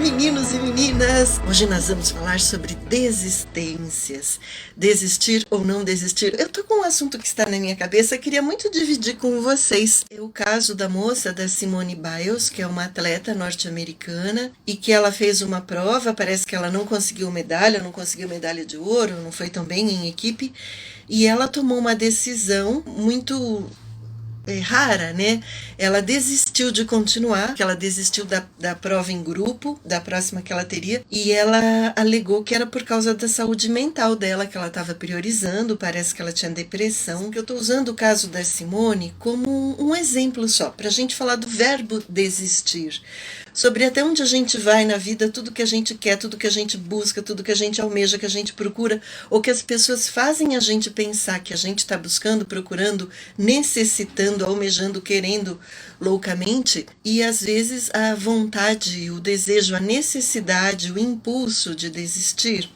meninos e meninas! Hoje nós vamos falar sobre desistências. Desistir ou não desistir. Eu tô com um assunto que está na minha cabeça, queria muito dividir com vocês. É o caso da moça, da Simone Biles, que é uma atleta norte-americana, e que ela fez uma prova, parece que ela não conseguiu medalha de ouro, não foi tão bem em equipe, e ela tomou uma decisão muito rara, né? Ela desistiu de continuar, que ela desistiu da prova em grupo, da próxima que ela teria, e ela alegou que era por causa da saúde mental dela, que ela estava priorizando, parece que ela tinha depressão. Eu estou usando o caso da Simone como um exemplo só, para a gente falar do verbo desistir, sobre até onde a gente vai na vida, tudo que a gente quer, tudo que a gente busca, tudo que a gente almeja, que a gente procura, ou que as pessoas fazem a gente pensar que a gente está buscando, procurando, necessitando, almejando, querendo loucamente, e às vezes a vontade, o desejo, a necessidade, o impulso de desistir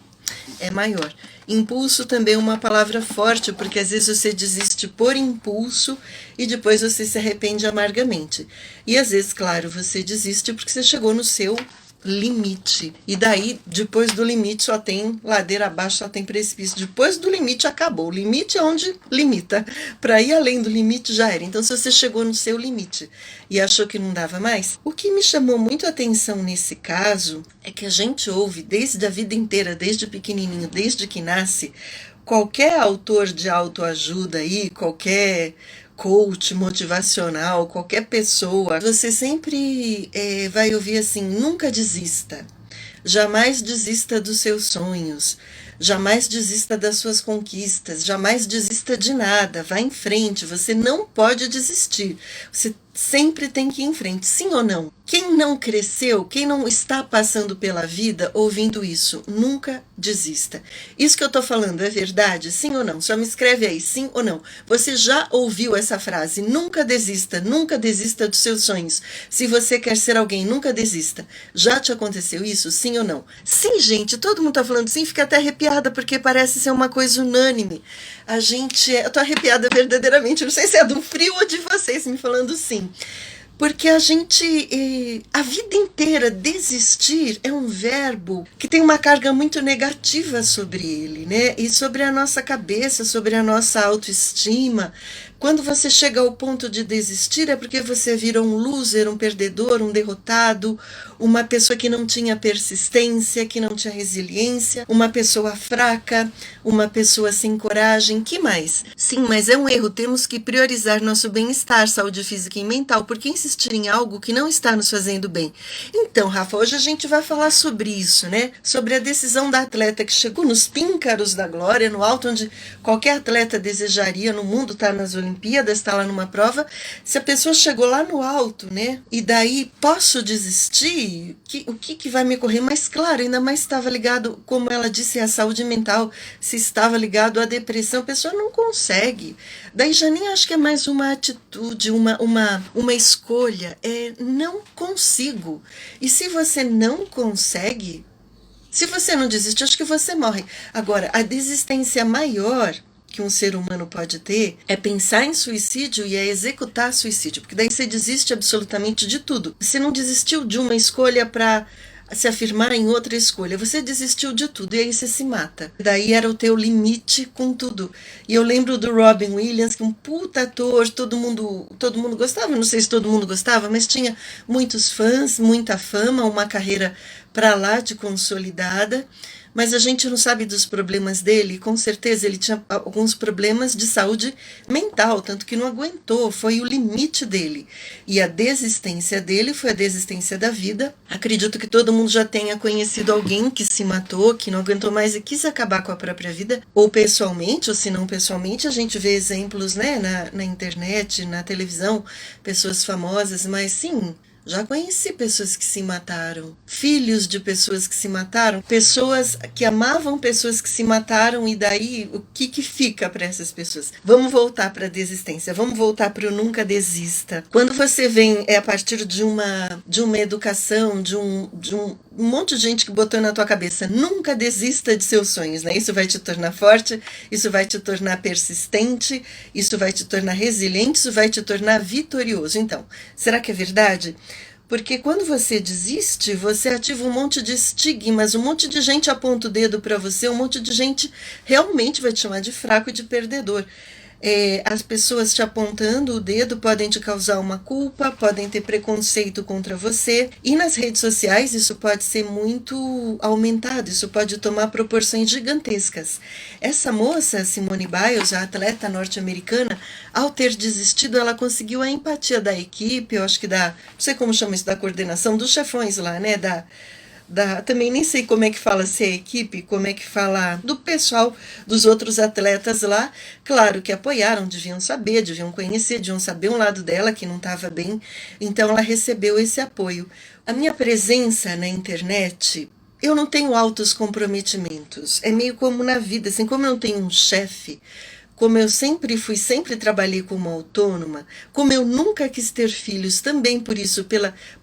é maior. Impulso também é uma palavra forte, porque às vezes você desiste por impulso e depois você se arrepende amargamente. E às vezes, claro, você desiste porque você chegou no seu limite. E daí, depois do limite, só tem ladeira abaixo, só tem precipício. Depois do limite, acabou. O limite é onde limita. Para ir além do limite, já era. Então, se você chegou no seu limite e achou que não dava mais, o que me chamou muito a atenção nesse caso é que a gente ouve desde a vida inteira, desde pequenininho, desde que nasce, qualquer autor de autoajuda aí, qualquer coach motivacional, qualquer pessoa, você sempre vai ouvir assim: nunca desista, jamais desista dos seus sonhos, jamais desista das suas conquistas, jamais desista de nada, vá em frente, você não pode desistir, você sempre tem que ir em frente, sim ou não? Quem não cresceu, quem não está passando pela vida ouvindo isso, nunca desista. Isso que eu estou falando é verdade? Sim ou não? Só me escreve aí, sim ou não. Você já ouviu essa frase? Nunca desista dos seus sonhos. Se você quer ser alguém, nunca desista. Já te aconteceu isso? Sim ou não? Sim, gente, todo mundo está falando sim, fica até arrepiada, porque parece ser uma coisa unânime. Eu tô arrepiada verdadeiramente, não sei se é do frio ou de vocês me falando sim. Porque a vida inteira, desistir é um verbo que tem uma carga muito negativa sobre ele, né? E sobre a nossa cabeça, sobre a nossa autoestima. Quando você chega ao ponto de desistir é porque você vira um loser, um perdedor, um derrotado, uma pessoa que não tinha persistência, que não tinha resiliência, uma pessoa fraca, uma pessoa sem coragem. Que mais? Sim, mas é um erro. Temos que priorizar nosso bem-estar, saúde física e mental, porque insistir em algo que não está nos fazendo bem. Então, Rafa, hoje a gente vai falar sobre isso, né? Sobre a decisão da atleta que chegou nos píncaros da glória, no alto onde qualquer atleta desejaria no mundo, estar nas Olimpíadas, estar lá numa prova. Se a pessoa chegou lá no alto, né? E daí, posso desistir? O que vai me ocorrer? Mas claro, ainda mais estava ligado, como ela disse, à saúde mental, se estava ligado à depressão, a pessoa não consegue. Daí já nem acho que é mais uma atitude, uma escolha. Não consigo. E se você não consegue, se você não desiste, acho que você morre. Agora, a desistência maior que um ser humano pode ter é pensar em suicídio e é executar suicídio, porque daí você desiste absolutamente de tudo. Você não desistiu de uma escolha para se afirmar em outra escolha, você desistiu de tudo e aí você se mata. Daí era o teu limite com tudo. E eu lembro do Robin Williams, que é um puta ator, todo mundo gostava, não sei se todo mundo gostava, mas tinha muitos fãs, muita fama, uma carreira para lá de consolidada. Mas a gente não sabe dos problemas dele, com certeza ele tinha alguns problemas de saúde mental, tanto que não aguentou, foi o limite dele. E a desistência dele foi a desistência da vida. Acredito que todo mundo já tenha conhecido alguém que se matou, que não aguentou mais e quis acabar com a própria vida, ou pessoalmente, ou se não pessoalmente, a gente vê exemplos, né, na internet, na televisão, pessoas famosas, mas sim, já conheci pessoas que se mataram, filhos de pessoas que se mataram, pessoas que amavam pessoas que se mataram, e daí o que fica para essas pessoas? Vamos voltar para a desistência, vamos voltar para o nunca desista. Quando você vem a partir de uma educação, de um monte de gente que botou na tua cabeça, nunca desista de seus sonhos, né? Isso vai te tornar forte, isso vai te tornar persistente, isso vai te tornar resiliente, isso vai te tornar vitorioso. Então, será que é verdade? Porque quando você desiste, você ativa um monte de estigmas, um monte de gente aponta o dedo para você, um monte de gente realmente vai te chamar de fraco e de perdedor. As pessoas te apontando o dedo podem te causar uma culpa, podem ter preconceito contra você. E nas redes sociais isso pode ser muito aumentado, isso pode tomar proporções gigantescas. Essa moça, Simone Biles, a atleta norte-americana, ao ter desistido, ela conseguiu a empatia da equipe, eu acho que não sei como chama isso, da coordenação, dos chefões lá, né, também nem sei como é que fala se é equipe, como é que fala do pessoal dos outros atletas lá. Claro que apoiaram, deviam saber, deviam conhecer, deviam saber um lado dela que não estava bem. Então ela recebeu esse apoio. A minha presença na internet, eu não tenho altos comprometimentos. É meio como na vida, assim, como eu não tenho um chefe, como eu sempre trabalhei como autônoma, como eu nunca quis ter filhos, também por isso,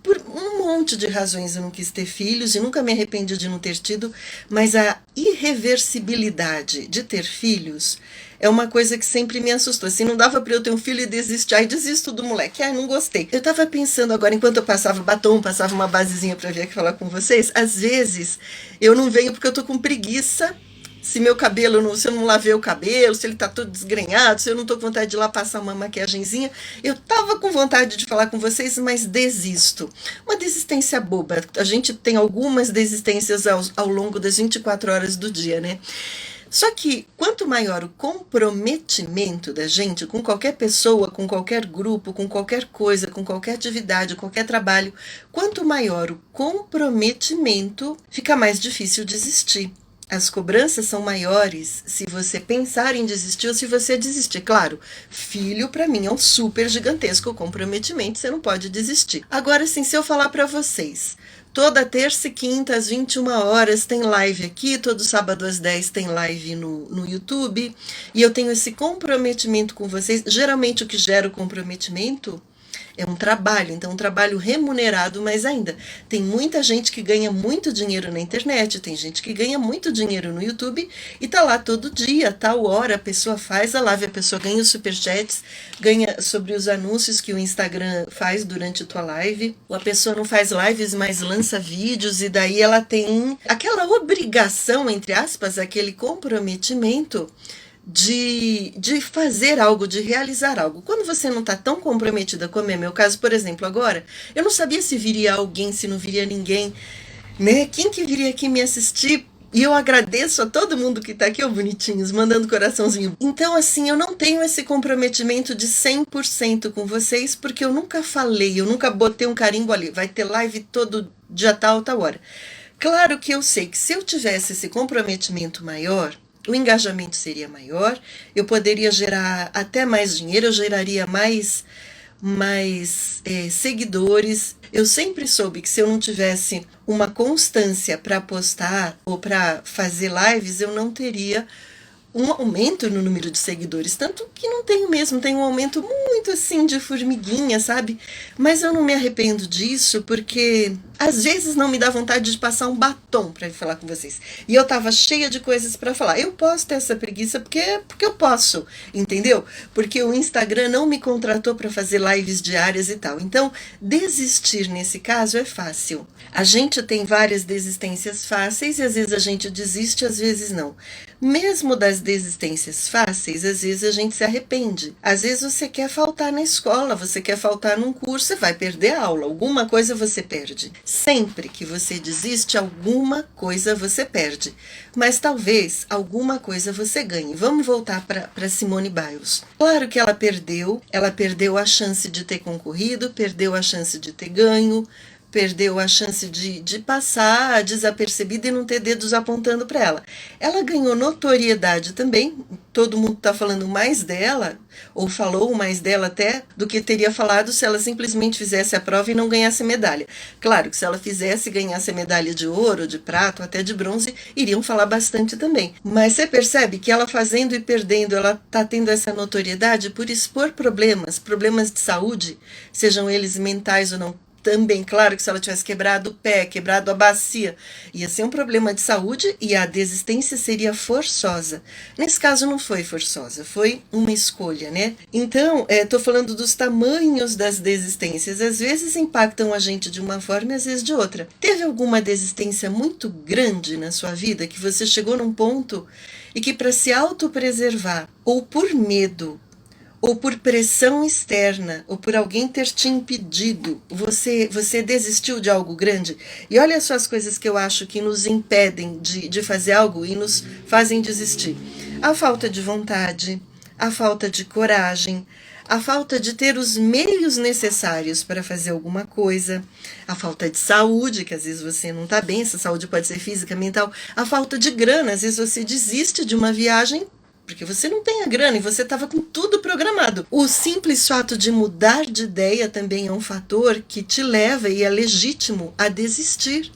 por um monte de razões eu não quis ter filhos e nunca me arrependi de não ter tido, mas a irreversibilidade de ter filhos é uma coisa que sempre me assustou. Assim, não dava para eu ter um filho e desistir. Ai, desisto do moleque. Ai, não gostei. Eu tava pensando agora, enquanto eu passava batom, passava uma basezinha para vir aqui falar com vocês, às vezes eu não venho porque eu tô com preguiça. Se meu cabelo, se eu não lavei o cabelo, se ele tá todo desgrenhado, se eu não tô com vontade de ir lá passar uma maquiagenzinha, eu tava com vontade de falar com vocês, mas desisto. Uma desistência boba. A gente tem algumas desistências ao longo das 24 horas do dia, né? Só que quanto maior o comprometimento da gente com qualquer pessoa, com qualquer grupo, com qualquer coisa, com qualquer atividade, qualquer trabalho, quanto maior o comprometimento, fica mais difícil desistir. As cobranças são maiores se você pensar em desistir ou se você desistir. Claro, filho para mim é um super gigantesco comprometimento, você não pode desistir. Agora sim, se eu falar para vocês, toda terça e quinta às 21 horas tem live aqui, todo sábado às 10 tem live no YouTube, e eu tenho esse comprometimento com vocês. Geralmente o que gera o comprometimento é um trabalho, então um trabalho remunerado, mas ainda tem muita gente que ganha muito dinheiro na internet, tem gente que ganha muito dinheiro no YouTube e tá lá todo dia, tal hora, a pessoa faz a live, a pessoa ganha os superchats, ganha sobre os anúncios que o Instagram faz durante a tua live, ou a pessoa não faz lives, mas lança vídeos e daí ela tem aquela obrigação, entre aspas, aquele comprometimento de fazer algo, de realizar algo. Quando você não está tão comprometida, como é meu caso, por exemplo, agora, eu não sabia se viria alguém, se não viria ninguém, né? Quem que viria aqui me assistir? E eu agradeço a todo mundo que está aqui, ó, bonitinhos, mandando coraçãozinho. Então, assim, eu não tenho esse comprometimento de 100% com vocês, porque eu nunca falei, eu nunca botei um carimbo ali, vai ter live todo dia tal hora. Claro que eu sei que se eu tivesse esse comprometimento maior, o engajamento seria maior, eu poderia gerar até mais dinheiro, eu geraria mais seguidores. Eu sempre soube que se eu não tivesse uma constância para postar ou para fazer lives, eu não teria um aumento no número de seguidores, tanto que não tenho mesmo, tem um aumento muito assim de formiguinha, sabe? Mas eu não me arrependo disso porque às vezes não me dá vontade de passar um batom para falar com vocês. E eu tava cheia de coisas para falar. Eu posso ter essa preguiça porque eu posso, entendeu? Porque o Instagram não me contratou para fazer lives diárias e tal. Então, desistir nesse caso é fácil. A gente tem várias desistências fáceis e às vezes a gente desiste, às vezes não. Mesmo das desistências fáceis, às vezes a gente se arrepende. Às vezes você quer faltar na escola, você quer faltar num curso, você vai perder a aula, alguma coisa você perde. Sempre que você desiste, alguma coisa você perde. Mas talvez alguma coisa você ganhe. Vamos voltar para Simone Biles. Claro que ela perdeu a chance de ter concorrido, perdeu a chance de ter ganho, perdeu a chance de passar desapercebida e não ter dedos apontando para ela. Ela ganhou notoriedade também, todo mundo está falando mais dela, ou falou mais dela até, do que teria falado se ela simplesmente fizesse a prova e não ganhasse medalha. Claro que se ela fizesse e ganhasse medalha de ouro, de prata, ou até de bronze, iriam falar bastante também. Mas você percebe que ela fazendo e perdendo, ela está tendo essa notoriedade por expor problemas de saúde, sejam eles mentais ou não, também, claro que se ela tivesse quebrado o pé, quebrado a bacia, ia ser um problema de saúde e a desistência seria forçosa. Nesse caso não foi forçosa, foi uma escolha, né? Então, estou falando dos tamanhos das desistências. Às vezes impactam a gente de uma forma e às vezes de outra. Teve alguma desistência muito grande na sua vida que você chegou num ponto e que para se autopreservar, ou por medo, ou por pressão externa, ou por alguém ter te impedido, você desistiu de algo grande? E olha só as coisas que eu acho que nos impedem de fazer algo e nos fazem desistir. A falta de vontade, a falta de coragem, a falta de ter os meios necessários para fazer alguma coisa, a falta de saúde, que às vezes você não está bem, essa saúde pode ser física, mental, a falta de grana, às vezes você desiste de uma viagem porque você não tem a grana e você estava com tudo programado. O simples fato de mudar de ideia também é um fator que te leva, e é legítimo, a desistir.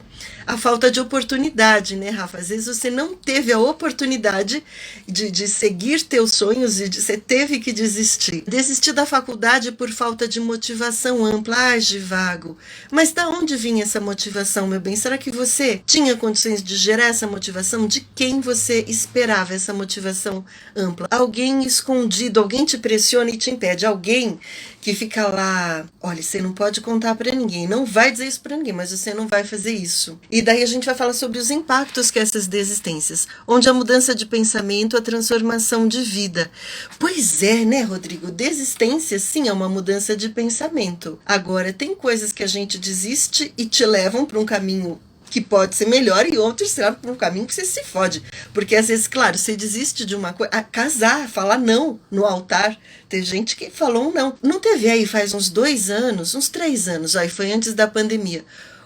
A falta de oportunidade, né, Rafa? Às vezes você não teve a oportunidade de seguir teus sonhos e você teve que desistir. Desistir da faculdade por falta de motivação ampla. Ai, Givago, mas da onde vinha essa motivação, meu bem? Será que você tinha condições de gerar essa motivação? De quem você esperava essa motivação ampla? Alguém escondido, alguém te pressiona e te impede. Alguém que fica lá, olha, você não pode contar para ninguém, não vai dizer isso para ninguém, mas você não vai fazer isso. E daí a gente vai falar sobre os impactos que essas desistências, onde a mudança de pensamento, a transformação de vida. Pois é, né, Rodrigo? Desistência, sim, é uma mudança de pensamento. Agora, tem coisas que a gente desiste e te levam para um caminho que pode ser melhor e outros será por um caminho que você se fode. Porque às vezes, claro, você desiste de uma coisa, casar, falar não no altar. Tem gente que falou um não. Não teve aí faz uns 2 anos, uns 3 anos, aí foi antes da pandemia,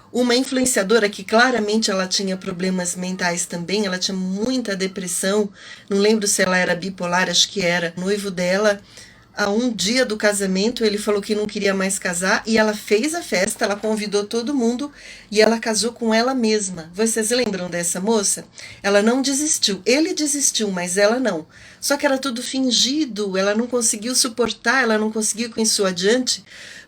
uma influenciadora que claramente ela tinha problemas mentais também, ela tinha muita depressão, não lembro se ela era bipolar, acho que era. O noivo dela, a um dia do casamento, ele falou que não queria mais casar e ela fez a festa, ela convidou todo mundo e ela casou com ela mesma. Vocês lembram dessa moça? Ela não desistiu, ele desistiu, mas ela não. Só que era tudo fingido, ela não conseguiu suportar, ela não conseguiu com isso adiante,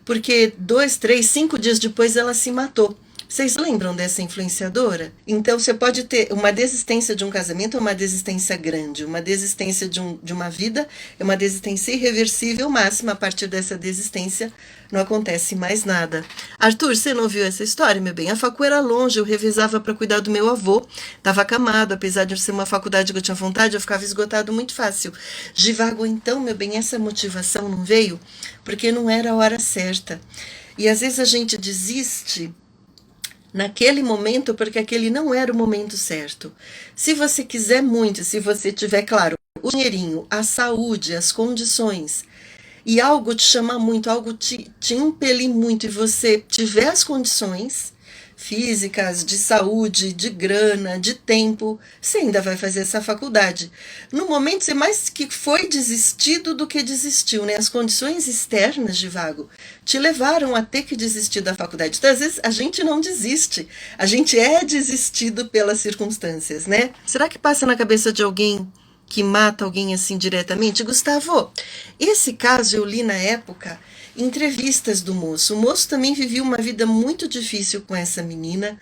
porque 2, 3, 5 dias depois ela se matou. Vocês lembram dessa influenciadora? Então você pode ter uma desistência de um casamento, uma desistência grande, uma desistência de uma vida, é uma desistência irreversível máxima. A partir dessa desistência não acontece mais nada. Arthur, você não ouviu essa história, meu bem? A facu era longe, eu revezava para cuidar do meu avô, estava acamado, apesar de ser uma faculdade que eu tinha vontade, eu ficava esgotado muito fácil. Givago, então, meu bem, essa motivação não veio porque não era a hora certa. E às vezes a gente desiste naquele momento, porque aquele não era o momento certo. Se você quiser muito, se você tiver, claro, o dinheirinho, a saúde, as condições, e algo te chama muito, algo te impelir muito, e você tiver as condições físicas, de saúde, de grana, de tempo, você ainda vai fazer essa faculdade. No momento, você mais que foi desistido do que desistiu, né? As condições externas, Givago, te levaram a ter que desistir da faculdade. Então, às vezes, a gente não desiste, a gente é desistido pelas circunstâncias, né? Será que passa na cabeça de alguém que mata alguém assim diretamente? Gustavo, esse caso eu li na época entrevistas do moço. O moço também vivia uma vida muito difícil com essa menina.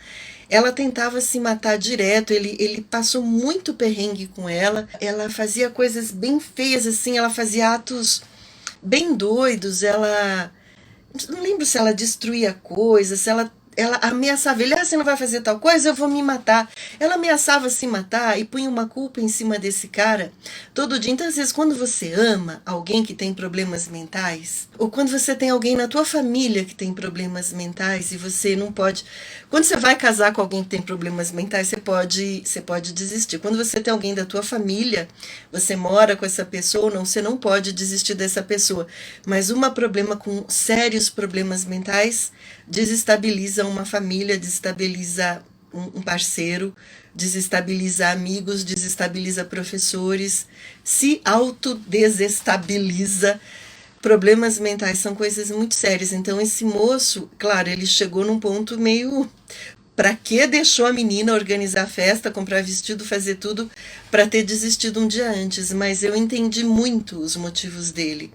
Ela tentava se matar direto, ele passou muito perrengue com ela. Ela fazia coisas bem feias, assim, ela fazia atos bem doidos. Ela, não lembro se ela destruía coisas, se ela ameaçava ele, você não vai fazer tal coisa, eu vou me matar. Ela ameaçava se matar e punha uma culpa em cima desse cara todo dia. Então, às vezes, quando você ama alguém que tem problemas mentais, ou quando você tem alguém na tua família que tem problemas mentais e você não pode... Quando você vai casar com alguém que tem problemas mentais, você pode desistir. Quando você tem alguém da tua família, você mora com essa pessoa, não, você não pode desistir dessa pessoa. Mas um problema com sérios problemas mentais desestabiliza uma família, desestabiliza um parceiro, desestabiliza amigos, desestabiliza professores, se autodesestabiliza. Problemas mentais são coisas muito sérias. Então esse moço, claro, ele chegou num ponto meio... Para que deixou a menina organizar a festa, comprar vestido, fazer tudo para ter desistido um dia antes? Mas eu entendi muito os motivos dele.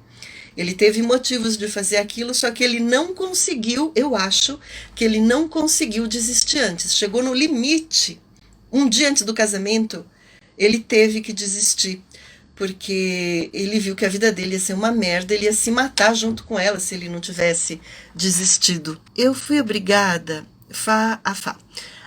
Ele teve motivos de fazer aquilo, só que ele não conseguiu, eu acho, que ele não conseguiu desistir antes. Chegou no limite. Um dia antes do casamento, ele teve que desistir, porque ele viu que a vida dele ia ser uma merda, ele ia se matar junto com ela se ele não tivesse desistido. Eu fui obrigada,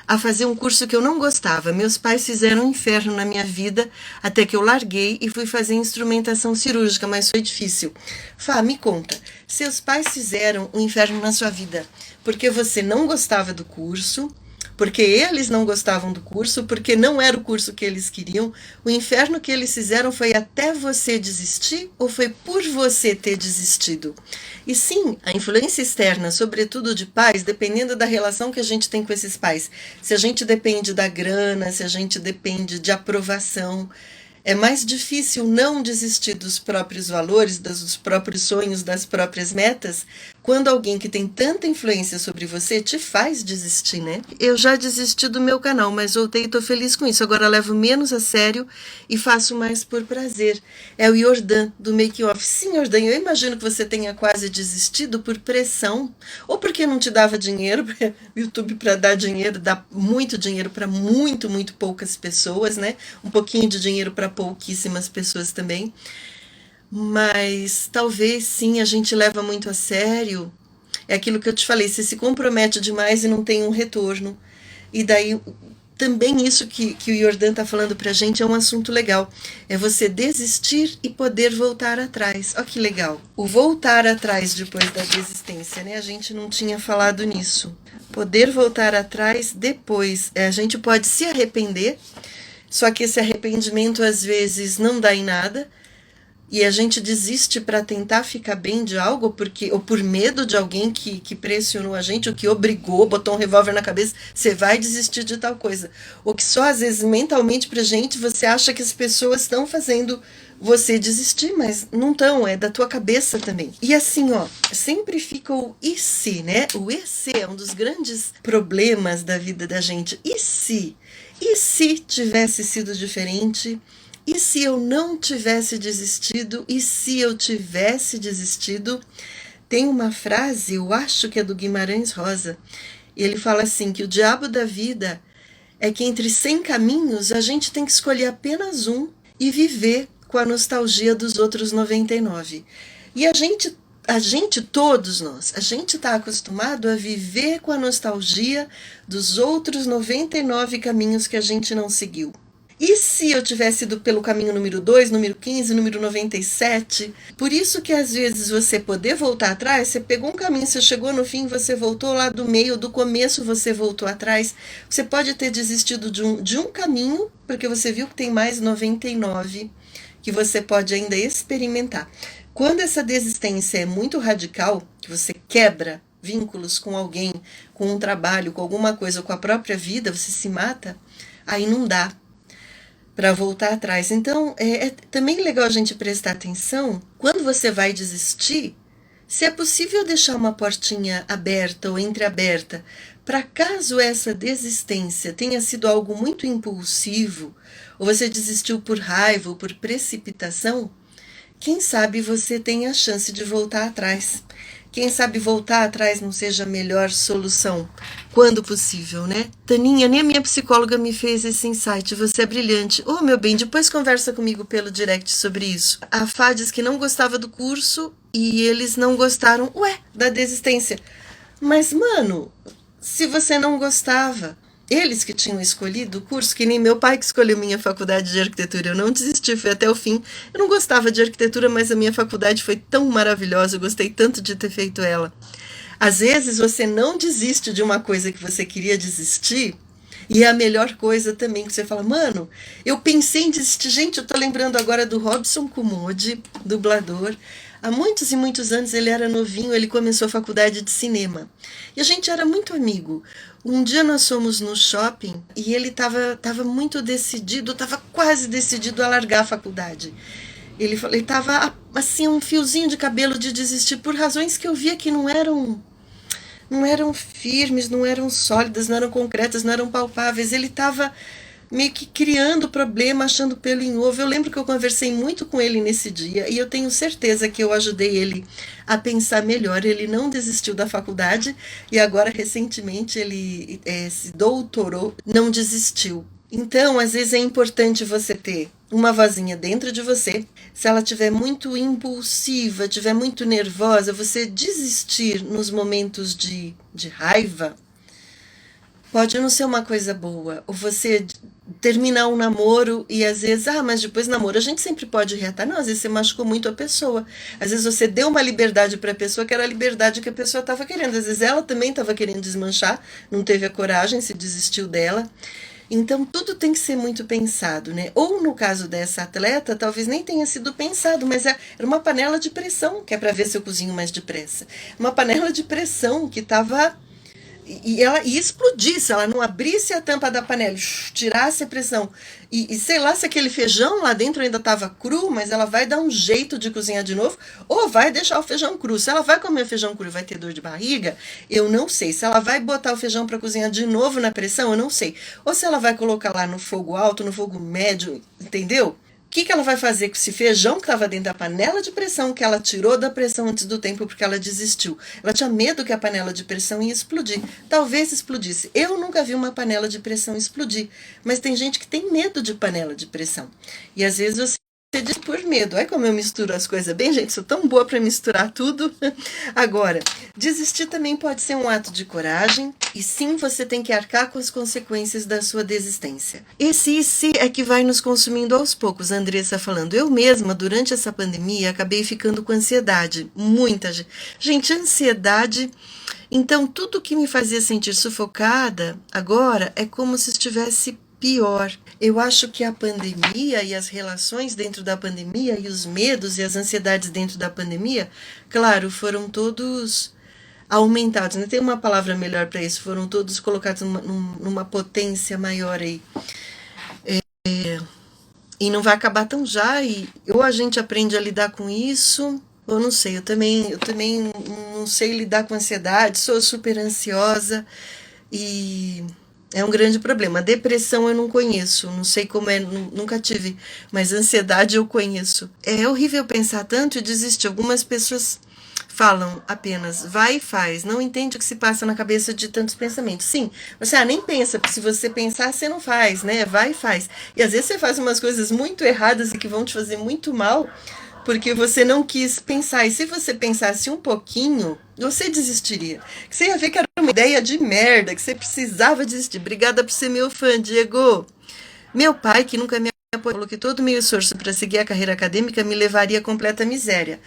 a fazer um curso que eu não gostava. Meus pais fizeram um inferno na minha vida até que eu larguei e fui fazer instrumentação cirúrgica, mas foi difícil. Fá, me conta, seus pais fizeram um inferno na sua vida porque você não gostava do curso, porque eles não gostavam do curso, porque não era o curso que eles queriam. O inferno que eles fizeram foi até você desistir ou foi por você ter desistido? E sim, a influência externa, sobretudo de pais, dependendo da relação que a gente tem com esses pais. Se a gente depende da grana, se a gente depende de aprovação, é mais difícil não desistir dos próprios valores, dos próprios sonhos, das próprias metas, quando alguém que tem tanta influência sobre você te faz desistir, né? Eu já desisti do meu canal, mas voltei e tô feliz com isso. Agora levo menos a sério e faço mais por prazer. É o Yordan, do Make Off. Sim, Yordan, eu imagino que você tenha quase desistido por pressão, ou porque não te dava dinheiro, o YouTube para dar dinheiro, dá muito dinheiro para muito poucas pessoas, né? Um pouquinho de dinheiro para pouquíssimas pessoas também. Mas talvez sim, a gente leva muito a sério. É aquilo que eu te falei, você se compromete demais e não tem um retorno. E daí também isso que o Yordan está falando pra gente é um assunto legal. É você desistir e poder voltar atrás. Olha que legal. O voltar atrás depois da desistência, né? A gente não tinha falado nisso. Poder voltar atrás depois. A gente pode se arrepender, só que esse arrependimento às vezes não dá em nada. E a gente desiste para tentar ficar bem de algo, ou por medo de alguém que pressionou a gente, ou que obrigou, botou um revólver na cabeça, você vai desistir de tal coisa. Ou que só às vezes mentalmente pra gente você acha que as pessoas estão fazendo você desistir, mas não estão, é da tua cabeça também. E assim, ó, sempre fica o e se, né? O e se é um dos grandes problemas da vida da gente. E se? E se tivesse sido diferente? E se eu não tivesse desistido? E se eu tivesse desistido? Tem uma frase, eu acho que é do Guimarães Rosa. Ele fala assim, que o diabo da vida é que entre 100 caminhos a gente tem que escolher apenas um e viver com a nostalgia dos outros 99. E a gente, todos nós, a gente está acostumado a viver com a nostalgia dos outros 99 caminhos que a gente não seguiu. E se eu tivesse ido pelo caminho número 2, número 15, número 97? Por isso que às vezes você poder voltar atrás, você pegou um caminho, você chegou no fim, você voltou lá do meio, do começo você voltou atrás. Você pode ter desistido de um caminho, porque você viu que tem mais 99 que você pode ainda experimentar. Quando essa desistência é muito radical, que você quebra vínculos com alguém, com um trabalho, com alguma coisa, com a própria vida, você se mata, aí não dá para voltar atrás. Então, é também legal a gente prestar atenção, quando você vai desistir, se é possível deixar uma portinha aberta ou entreaberta, para caso essa desistência tenha sido algo muito impulsivo, ou você desistiu por raiva ou por precipitação, quem sabe você tem a chance de voltar atrás. Quem sabe voltar atrás não seja a melhor solução, quando possível, né? Taninha, nem a minha psicóloga me fez esse insight, você é brilhante. Oh, meu bem, depois conversa comigo pelo direct sobre isso. A Fá diz que não gostava do curso e eles não gostaram, da desistência. Mas, mano, se você não gostava, eles que tinham escolhido o curso, que nem meu pai que escolheu minha faculdade de arquitetura, eu não desisti, fui até o fim. Eu não gostava de arquitetura, mas a minha faculdade foi tão maravilhosa, eu gostei tanto de ter feito ela. Às vezes você não desiste de uma coisa que você queria desistir, e é a melhor coisa também, que você fala, mano, eu pensei em desistir. Gente, eu tô lembrando agora do Robson Kumode, dublador. Há muitos e muitos anos, ele era novinho, ele começou a faculdade de cinema. E a gente era muito amigo. Um dia nós fomos no shopping e ele estava muito decidido, estava quase decidido a largar a faculdade. Ele estava assim, um fiozinho de cabelo de desistir por razões que eu via que não eram firmes, não eram sólidas, não eram concretas, não eram palpáveis. Ele estava meio que criando problema, achando pelo em ovo. Eu lembro que eu conversei muito com ele nesse dia e eu tenho certeza que eu ajudei ele a pensar melhor. Ele não desistiu da faculdade e agora, recentemente, ele se doutorou, não desistiu. Então, às vezes é importante você ter uma vozinha dentro de você. Se ela estiver muito impulsiva, estiver muito nervosa, você desistir nos momentos de raiva pode não ser uma coisa boa. Ou você terminar um namoro e às vezes, mas depois do namoro a gente sempre pode reatar. Não, às vezes você machucou muito a pessoa. Às vezes você deu uma liberdade para a pessoa que era a liberdade que a pessoa estava querendo. Às vezes ela também estava querendo desmanchar, não teve a coragem, se desistiu dela. Então, tudo tem que ser muito pensado, né? Ou no caso dessa atleta, talvez nem tenha sido pensado, mas era uma panela de pressão, que é para ver se eu cozinho mais depressa. Uma panela de pressão que estava e ela ia explodir se ela não abrisse a tampa da panela, tirasse a pressão. E sei lá se aquele feijão lá dentro ainda estava cru, mas ela vai dar um jeito de cozinhar de novo, ou vai deixar o feijão cru. Se ela vai comer o feijão cru e vai ter dor de barriga, eu não sei. Se ela vai botar o feijão para cozinhar de novo na pressão, eu não sei. Ou se ela vai colocar lá no fogo alto, no fogo médio, entendeu? O que ela vai fazer com esse feijão que estava dentro da panela de pressão, que ela tirou da pressão antes do tempo porque ela desistiu? Ela tinha medo que a panela de pressão ia explodir. Talvez explodisse. Eu nunca vi uma panela de pressão explodir, mas tem gente que tem medo de panela de pressão. E às vezes você diz por medo. Olha como eu misturo as coisas bem, gente. Sou tão boa para misturar tudo. Agora, desistir também pode ser um ato de coragem. E sim, você tem que arcar com as consequências da sua desistência. Esse se é que vai nos consumindo aos poucos, a Andressa falando. Eu mesma, durante essa pandemia, acabei ficando com ansiedade. Muita gente. Gente, ansiedade. Então, tudo que me fazia sentir sufocada, agora, é como se estivesse pior. Eu acho que a pandemia e as relações dentro da pandemia e os medos e as ansiedades dentro da pandemia, claro, foram todos aumentados. Não tem uma palavra melhor para isso. Foram todos colocados numa potência maior aí. E não vai acabar tão já. E ou a gente aprende a lidar com isso, ou não sei. Eu também não sei lidar com ansiedade. Sou super ansiosa e é um grande problema. Depressão eu não conheço, não sei como é, nunca tive, mas ansiedade eu conheço. É horrível pensar tanto e desistir. Algumas pessoas falam apenas, vai e faz, não entende o que se passa na cabeça de tantos pensamentos. Sim, você nem pensa, porque se você pensar, você não faz, né? Vai e faz. E às vezes você faz umas coisas muito erradas e que vão te fazer muito mal, porque você não quis pensar. E se você pensasse um pouquinho, você desistiria. Você ia ver que era uma ideia de merda, que você precisava desistir. Obrigada por ser meu fã, Diego. Meu pai, que nunca me apoiou, falou que todo o meu esforço para seguir a carreira acadêmica me levaria à completa miséria.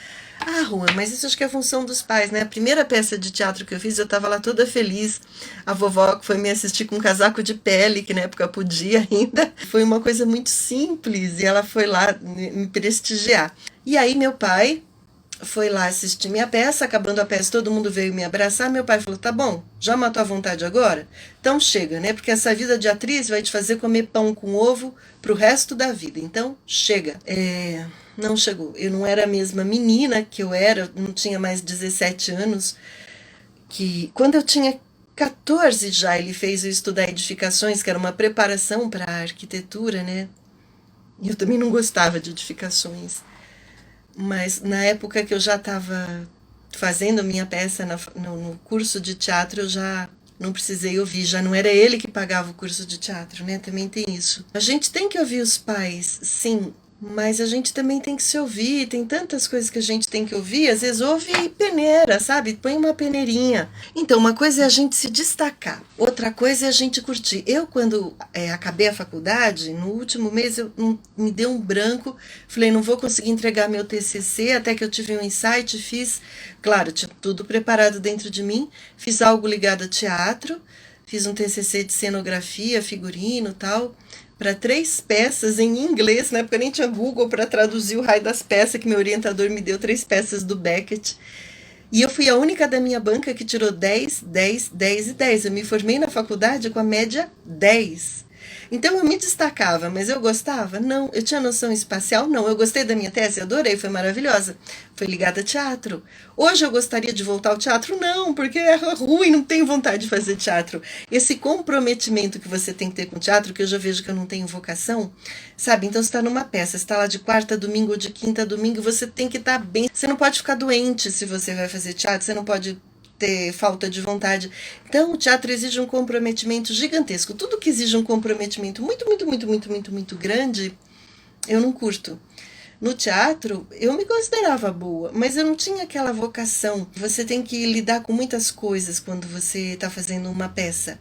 Juan, mas isso acho que é função dos pais, né? A primeira peça de teatro que eu fiz, eu estava lá toda feliz. A vovó que foi me assistir com um casaco de pele, que na época podia ainda. Foi uma coisa muito simples e ela foi lá me prestigiar. E aí meu pai foi lá assistir minha peça, acabando a peça, todo mundo veio me abraçar. Meu pai falou: tá bom, já matou a vontade agora? Então chega, né? Porque essa vida de atriz vai te fazer comer pão com ovo pro resto da vida. Então chega. Não chegou. Eu não era a mesma menina que eu era, não tinha mais 17 anos. Que quando eu tinha 14 já, ele fez eu estudar edificações, que era uma preparação para a arquitetura, né? E eu também não gostava de edificações. Mas na época que eu já estava fazendo minha peça no curso de teatro, eu já não precisei ouvir, já não era ele que pagava o curso de teatro, né? Também tem isso. A gente tem que ouvir os pais, sim, mas a gente também tem que se ouvir, tem tantas coisas que a gente tem que ouvir, às vezes ouve e peneira, sabe? Põe uma peneirinha. Então, uma coisa é a gente se destacar, outra coisa é a gente curtir. Eu, quando acabei a faculdade, no último mês, me deu um branco, falei, não vou conseguir entregar meu TCC, até que eu tive um insight, fiz, claro, tinha tudo preparado dentro de mim, fiz algo ligado a teatro, fiz um TCC de cenografia, figurino e tal, para 3 peças em inglês, na época eu nem tinha Google para traduzir o raio das peças, que meu orientador me deu 3 peças do Beckett. E eu fui a única da minha banca que tirou 10, 10, 10 e 10. Eu me formei na faculdade com a média 10. Então eu me destacava, mas eu gostava? Não. Eu tinha noção espacial? Não. Eu gostei da minha tese, adorei, foi maravilhosa. Foi ligada a teatro. Hoje eu gostaria de voltar ao teatro? Não, porque é ruim, não tenho vontade de fazer teatro. Esse comprometimento que você tem que ter com o teatro, que eu já vejo que eu não tenho vocação, sabe? Então você está numa peça, você está lá de quarta a domingo ou de quinta a domingo, você tem que estar bem. Você não pode ficar doente se você vai fazer teatro, você não pode ter falta de vontade. Então, o teatro exige um comprometimento gigantesco. Tudo que exige um comprometimento muito grande, eu não curto. No teatro, eu me considerava boa, mas eu não tinha aquela vocação. Você tem que lidar com muitas coisas quando você está fazendo uma peça.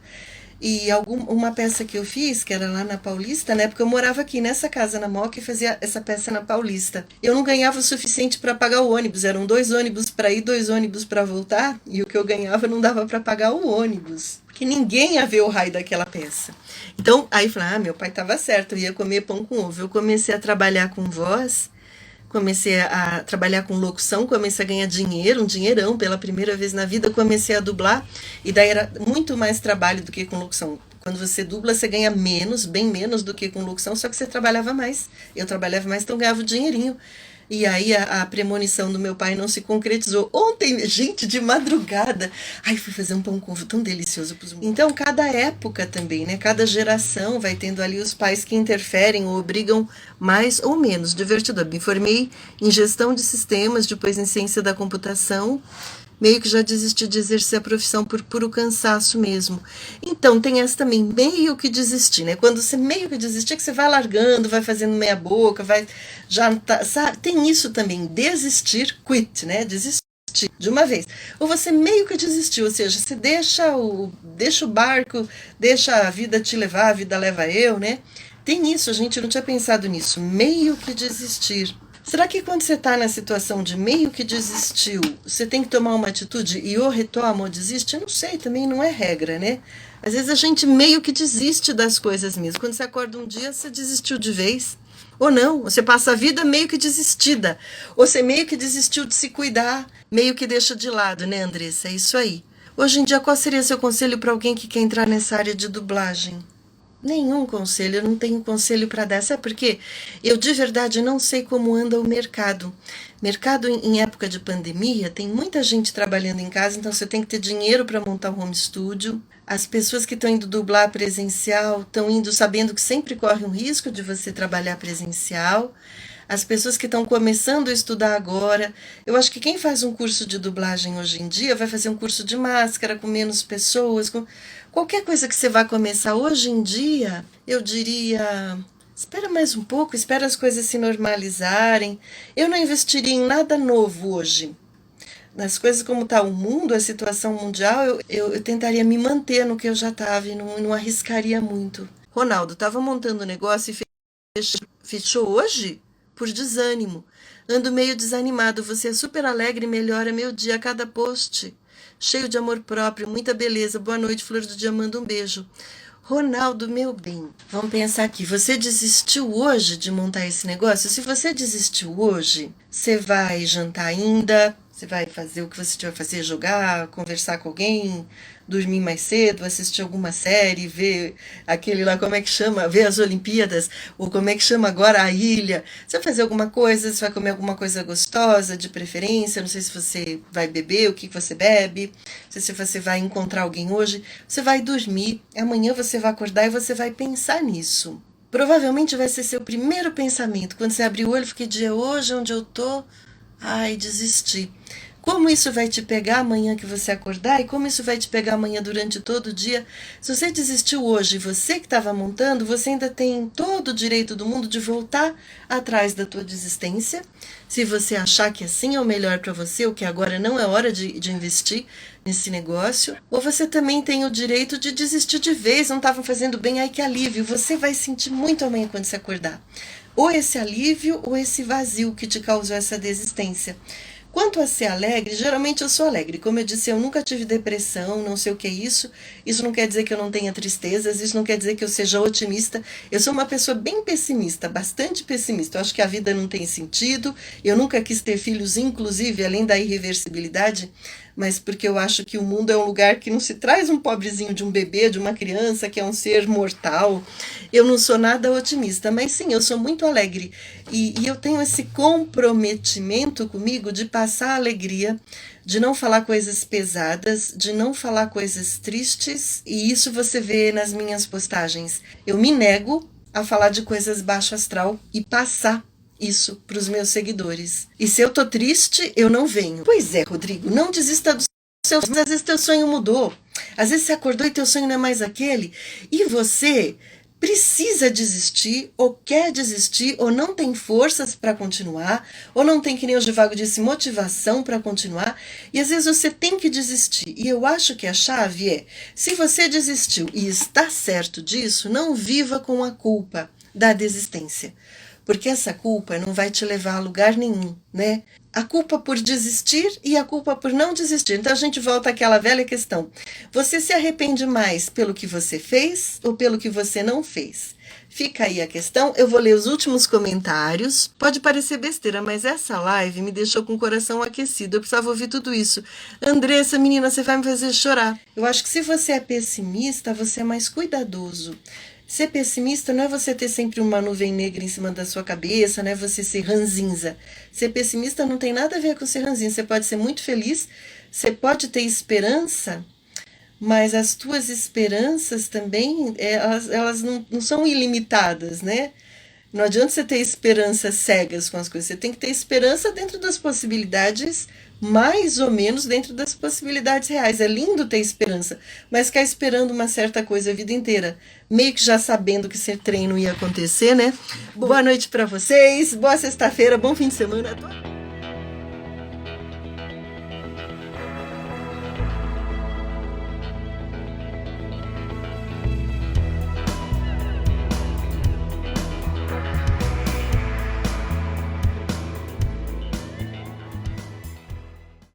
E uma peça que eu fiz, que era lá na Paulista, na época eu morava aqui nessa casa na Moca e fazia essa peça na Paulista. Eu não ganhava o suficiente para pagar o ônibus, eram 2 ônibus para ir, 2 ônibus para voltar, e o que eu ganhava não dava para pagar o ônibus, porque ninguém ia ver o raio daquela peça. Então, aí eu falei, meu pai estava certo, eu ia comer pão com ovo. Eu comecei a trabalhar com voz, comecei a trabalhar com locução, comecei a ganhar dinheiro, um dinheirão pela primeira vez na vida, comecei a dublar, e daí era muito mais trabalho do que com locução. Quando você dubla, você ganha menos, bem menos do que com locução, só que você trabalhava mais. Eu trabalhava mais, então ganhava o dinheirinho. E aí a premonição do meu pai não se concretizou. Ontem, gente, de madrugada, ai, fui fazer um pão com ovo tão delicioso pros meninos. Então, cada época também, né? Cada geração vai tendo ali os pais que interferem ou obrigam mais ou menos. Divertido. Eu me formei em gestão de sistemas, depois em ciência da computação. Meio que já desisti de exercer a profissão por puro cansaço mesmo. Então, tem essa também, meio que desistir, né? Quando você meio que desistir, que você vai largando, vai fazendo meia boca, vai... já tá, sabe? Tem isso também, desistir, quit, né? Desistir de uma vez. Ou você meio que desistiu, ou seja, você deixa o barco, deixa a vida te levar, a vida leva eu, né? Tem isso, a gente não tinha pensado nisso, meio que desistir. Será que quando você está na situação de meio que desistiu, você tem que tomar uma atitude e ou retoma ou desiste? Eu não sei, também não é regra, né? Às vezes a gente meio que desiste das coisas mesmo. Quando você acorda um dia, você desistiu de vez. Ou não, você passa a vida meio que desistida. Ou você meio que desistiu de se cuidar, meio que deixa de lado, né, Andressa? É isso aí. Hoje em dia, qual seria seu conselho para alguém que quer entrar nessa área de dublagem? Nenhum conselho, eu não tenho conselho para dar. Sabe por quê? Eu de verdade não sei como anda o mercado. Mercado em época de pandemia, tem muita gente trabalhando em casa, então você tem que ter dinheiro para montar um home studio. As pessoas que estão indo dublar presencial estão indo sabendo que sempre corre um risco de você trabalhar presencial. As pessoas que estão começando a estudar agora, eu acho que quem faz um curso de dublagem hoje em dia vai fazer um curso de máscara, com menos pessoas, com qualquer coisa que você vá começar hoje em dia, eu diria, espera mais um pouco, espera as coisas se normalizarem. Eu não investiria em nada novo hoje. Nas coisas como está o mundo, a situação mundial, eu tentaria me manter no que eu já estava e não arriscaria muito. Ronaldo, estava montando um negócio e fechou hoje? Por desânimo. Ando meio desanimado, você é super alegre e melhora meu dia a cada post. Cheio de amor próprio, muita beleza. Boa noite, Flor do Dia, manda um beijo. Ronaldo, meu bem, vamos pensar aqui. Você desistiu hoje de montar esse negócio? Se você desistiu hoje, você vai jantar ainda? Você vai fazer o que você tiver que fazer, jogar, conversar com alguém, dormir mais cedo, assistir alguma série, ver aquele lá, como é que chama, ver as Olimpíadas, ou como é que chama agora a ilha. Você vai fazer alguma coisa, você vai comer alguma coisa gostosa, de preferência, não sei se você vai beber, o que você bebe, não sei se você vai encontrar alguém hoje, você vai dormir, amanhã você vai acordar e você vai pensar nisso. Provavelmente vai ser seu primeiro pensamento, quando você abrir o olho, fica dia hoje, onde eu tô? Ai, desisti. Como isso vai te pegar amanhã que você acordar e como isso vai te pegar amanhã durante todo o dia? Se você desistiu hoje, você que estava montando, você ainda tem todo o direito do mundo de voltar atrás da tua desistência. Se você achar que assim é o melhor para você, ou que agora não é hora de investir nesse negócio, ou você também tem o direito de desistir de vez, não estavam fazendo bem, ai que alívio. Você vai sentir muito amanhã quando você acordar. Ou esse alívio ou esse vazio que te causou essa desistência. Quanto a ser alegre, geralmente eu sou alegre. Como eu disse, eu nunca tive depressão, não sei o que é isso. Isso não quer dizer que eu não tenha tristezas, isso não quer dizer que eu seja otimista. Eu sou uma pessoa bem pessimista, bastante pessimista. Eu acho que a vida não tem sentido. Eu nunca quis ter filhos, inclusive, além da irreversibilidade, mas porque eu acho que o mundo é um lugar que não se traz um pobrezinho de um bebê, de uma criança, que é um ser mortal. Eu não sou nada otimista, mas sim, eu sou muito alegre. E eu tenho esse comprometimento comigo de passar alegria, de não falar coisas pesadas, de não falar coisas tristes, e isso você vê nas minhas postagens. Eu me nego a falar de coisas baixo astral e passar isso para os meus seguidores. E se eu tô triste, eu não venho. Pois é, Rodrigo, não desista dos seus sonhos. Às vezes teu sonho mudou. Às vezes você acordou e teu sonho não é mais aquele. E você precisa desistir, ou quer desistir, ou não tem forças para continuar, ou não tem, que nem o Givago disse, motivação para continuar, e às vezes você tem que desistir. E eu acho que a chave é, se você desistiu e está certo disso, não viva com a culpa da desistência, porque essa culpa não vai te levar a lugar nenhum, né? A culpa por desistir e a culpa por não desistir. Então a gente volta àquela velha questão. Você se arrepende mais pelo que você fez ou pelo que você não fez? Fica aí a questão. Eu vou ler os últimos comentários. Pode parecer besteira, mas essa live me deixou com o coração aquecido. Eu precisava ouvir tudo isso. Andressa, menina, você vai me fazer chorar. Eu acho que se você é pessimista, você é mais cuidadoso. Ser pessimista não é você ter sempre uma nuvem negra em cima da sua cabeça, não é você ser ranzinza. Ser pessimista não tem nada a ver com ser ranzinza. Você pode ser muito feliz, você pode ter esperança, mas as tuas esperanças também, elas não são ilimitadas, né? Não adianta você ter esperanças cegas com as coisas. Você tem que ter esperança dentro das possibilidades, mais ou menos dentro das possibilidades reais. É lindo ter esperança, mas ficar esperando uma certa coisa a vida inteira, meio que já sabendo que esse trem não ia acontecer, né? Boa noite para vocês, boa sexta-feira, bom fim de semana.